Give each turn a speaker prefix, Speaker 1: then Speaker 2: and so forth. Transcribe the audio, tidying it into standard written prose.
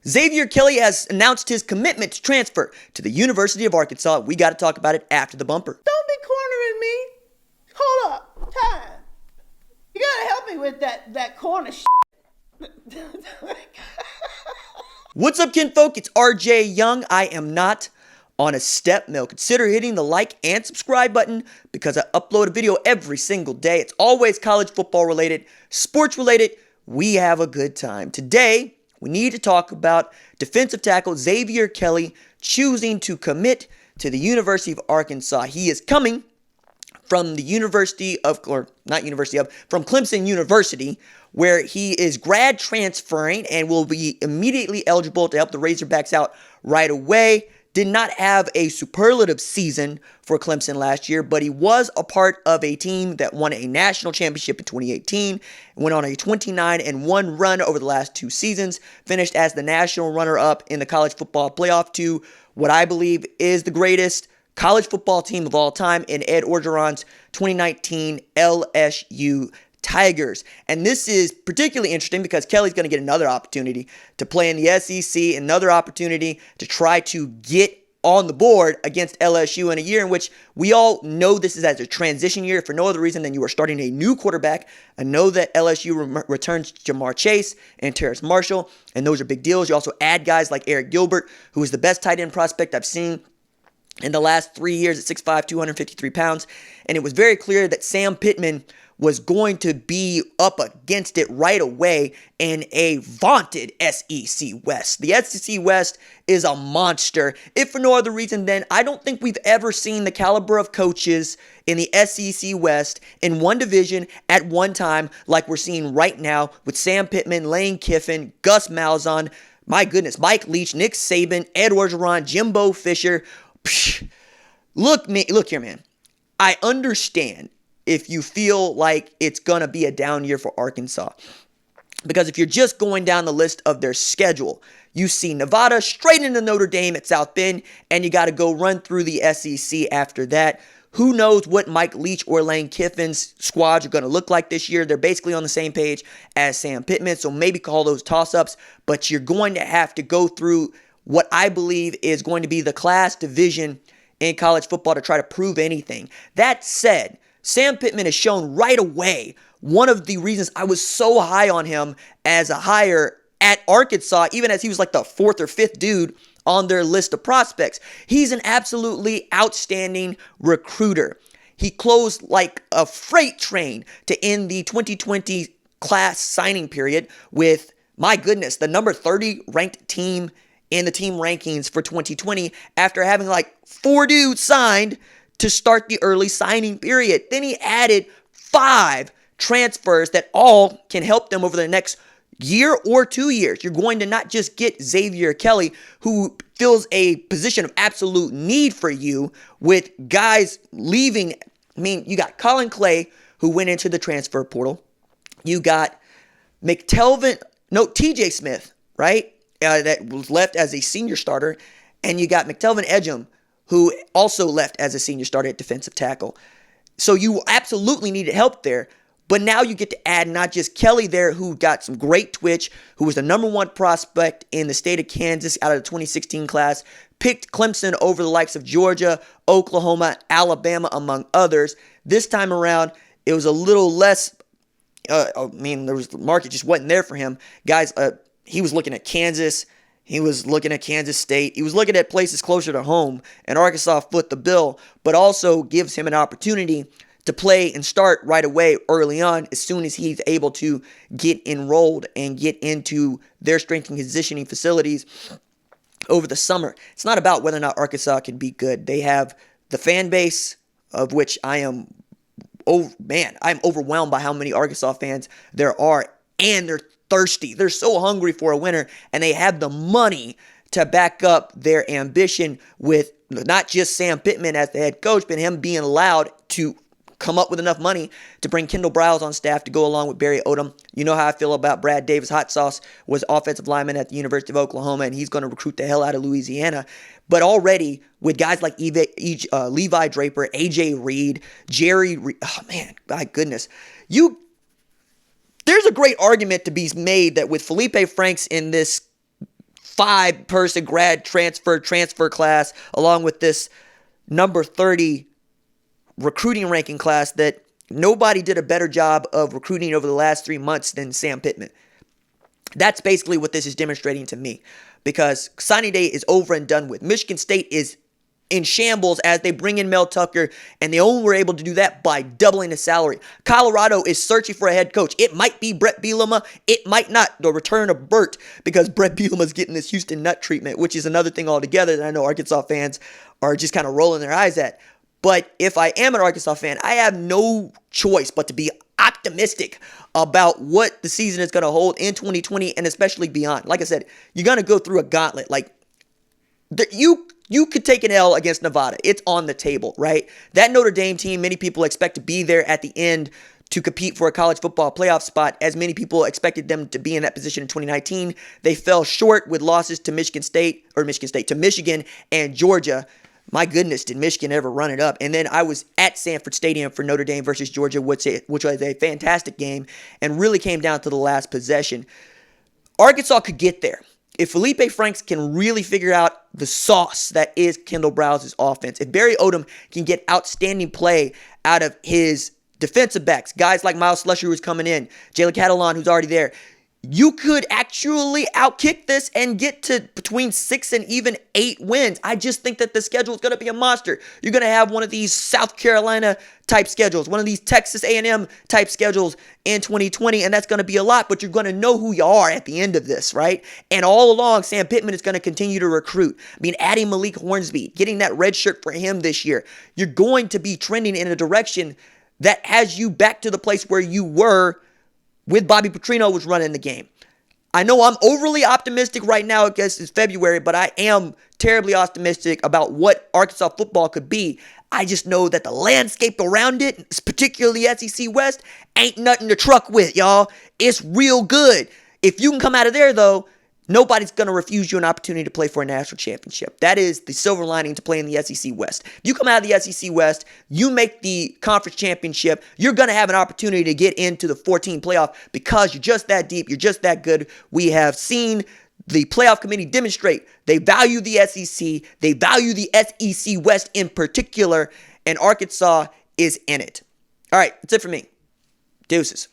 Speaker 1: Xavier Kelly has announced his commitment to transfer to the University of Arkansas. We got to talk about it after the bumper.
Speaker 2: Don't be cornering me. Hold up. Time. You got to help me with that corner
Speaker 1: What's up, kinfolk? It's RJ Young. I am not on a step mill. Consider hitting the like and subscribe button because I upload a video every single day. It's always college football related, sports related. We have a good time. Today, we need to talk about defensive tackle Xavier Kelly choosing to commit to the University of Arkansas. He is coming from the from Clemson University, where he is grad transferring and will be immediately eligible to help the Razorbacks out right away. Did not have a superlative season for Clemson last year, but he was a part of a team that won a national championship in 2018, went on a 29-1 run over the last two seasons, finished as the national runner-up in the college football playoff to what I believe is the greatest college football team of all time in Ed Orgeron's 2019 LSU Tigers. And this is particularly interesting because Kelly's going to get another opportunity to play in the SEC, another opportunity to try to get on the board against LSU in a year in which we all know this is as a transition year for no other reason than you are starting a new quarterback. I know that LSU returns Jamar Chase and Terrace Marshall, and those are big deals. You also add guys like Eric Gilbert, who is the best tight end prospect I've seen in the last 3 years at 6'5", 253 pounds. And it was very clear that Sam Pittman was going to be up against it right away in a vaunted SEC West. The SEC West is a monster, if for no other reason than I don't think we've ever seen the caliber of coaches in the SEC West in one division at one time like we're seeing right now with Sam Pittman, Lane Kiffin, Gus Malzahn, my goodness, Mike Leach, Nick Saban, Ed Orgeron, Jimbo Fisher. Look here, man. I understand if you feel like it's going to be a down year for Arkansas. Because if you're just going down the list of their schedule, you see Nevada straight into Notre Dame at South Bend, and you got to go run through the SEC after that. Who knows what Mike Leach or Lane Kiffin's squads are going to look like this year. They're basically on the same page as Sam Pittman, so maybe call those toss-ups. But you're going to have to go through what I believe is going to be the class division in college football to try to prove anything. That said, Sam Pittman has shown right away one of the reasons I was so high on him as a hire at Arkansas, even as he was like the fourth or fifth dude on their list of prospects. He's an absolutely outstanding recruiter. He closed like a freight train to end the 2020 class signing period with, my goodness, the number 30 ranked team in the team rankings for 2020 after having like 4 dudes signed to start the early signing period. Then he added 5 transfers that all can help them over the next year or 2 years. You're going to not just get Xavier Kelly, who fills a position of absolute need for you with guys leaving. I mean, you got Collin Clay, who went into the transfer portal. You got TJ Smith, right? That was left as a senior starter. And you got McTelvin Agim, who also left as a senior starter at defensive tackle. So you absolutely needed help there. But now you get to add not just Kelly there, who got some great twitch, who was the number 1 prospect in the state of Kansas out of the 2016 class, picked Clemson over the likes of Georgia, Oklahoma, Alabama, among others. This time around, it was a little less, the market just wasn't there for him. Guys, he was looking at Kansas. He was looking at Kansas State. He was looking at places closer to home, and Arkansas foot the bill, but also gives him an opportunity to play and start right away early on as soon as he's able to get enrolled and get into their strength and conditioning facilities over the summer. It's not about whether or not Arkansas can be good. They have the fan base, of which I'm overwhelmed by how many Arkansas fans there are, and they're thirsty. They're so hungry for a winner, and they have the money to back up their ambition with not just Sam Pittman as the head coach, but him being allowed to come up with enough money to bring Kendall Briles on staff to go along with Barry Odom. You know how I feel about Brad Davis. Hot Sauce was offensive lineman at the University of Oklahoma, and he's going to recruit the hell out of Louisiana. But already with guys like Levi Draper, AJ Reed, Jerry Reed, oh man, my goodness. There's a great argument to be made that with Feleipe Franks in this 5-person grad transfer class, along with this number 30 recruiting ranking class that nobody did a better job of recruiting over the last 3 months than Sam Pittman. That's basically what this is demonstrating to me, because signing day is over and done with. Michigan State is in shambles as they bring in Mel Tucker, and they only were able to do that by doubling the salary. Colorado is searching for a head coach. It might be Brett Bielema. It might not. The return of Burt, because Brett Bielema's getting this Houston nut treatment, which is another thing altogether that I know Arkansas fans are just kind of rolling their eyes at. But if I am an Arkansas fan, I have no choice but to be optimistic about what the season is going to hold in 2020 and especially beyond. Like I said, you're going to go through a gauntlet. Like, you could take an L against Nevada. It's on the table, right? That Notre Dame team, many people expect to be there at the end to compete for a college football playoff spot, as many people expected them to be in that position in 2019. They fell short with losses to to Michigan and Georgia. My goodness, did Michigan ever run it up? And then I was at Sanford Stadium for Notre Dame versus Georgia, which was a fantastic game and really came down to the last possession. Arkansas could get there if Feleipe Franks can really figure out the sauce that is Kendall Browse's offense. If Barry Odom can get outstanding play out of his defensive backs, guys like Miles Slusher who's coming in, Jalen Catalon who's already there, you could actually outkick this and get to between 6 and even 8 wins. I just think that the schedule is going to be a monster. You're going to have one of these South Carolina type schedules, one of these Texas A&M type schedules in 2020, and that's going to be a lot, but you're going to know who you are at the end of this, right? And all along, Sam Pittman is going to continue to recruit. I mean, adding Malik Hornsby, getting that red shirt for him this year, you're going to be trending in a direction that has you back to the place where you were with Bobby Petrino was running the game. I know I'm overly optimistic right now, I guess it's February, but I am terribly optimistic about what Arkansas football could be. I just know that the landscape around it, particularly SEC West, ain't nothing to truck with, y'all. It's real good. If you can come out of there, though, nobody's going to refuse you an opportunity to play for a national championship. That is the silver lining to play in the SEC West. If you come out of the SEC West, you make the conference championship, you're going to have an opportunity to get into the 14 playoff because you're just that deep, you're just that good. We have seen the playoff committee demonstrate they value the SEC, they value the SEC West in particular, and Arkansas is in it. All right, that's it for me. Deuces.